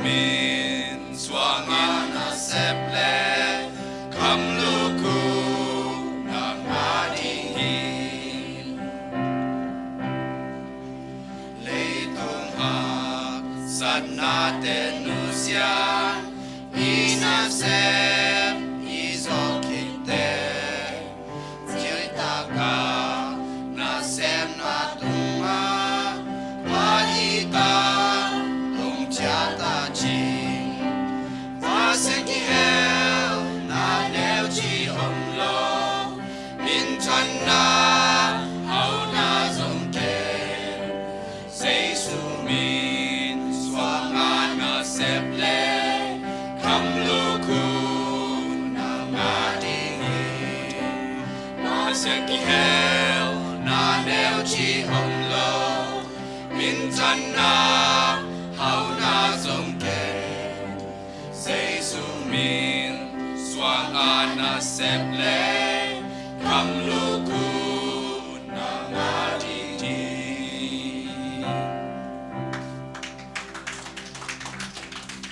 min swangana seple kamluku nangadihin leitung hak sat natin nusya inasep izokite jitaka nasem natunga Mahita tung chata ching Vaseki hel na neo chi om lo Min chan na hao na zong ke Say su min swang an na sep le Kam lu ku na nga dingi Vaseki hel na neo chi om lo Min chan na hao na zong ke Say su min swang an na sep le Kam lu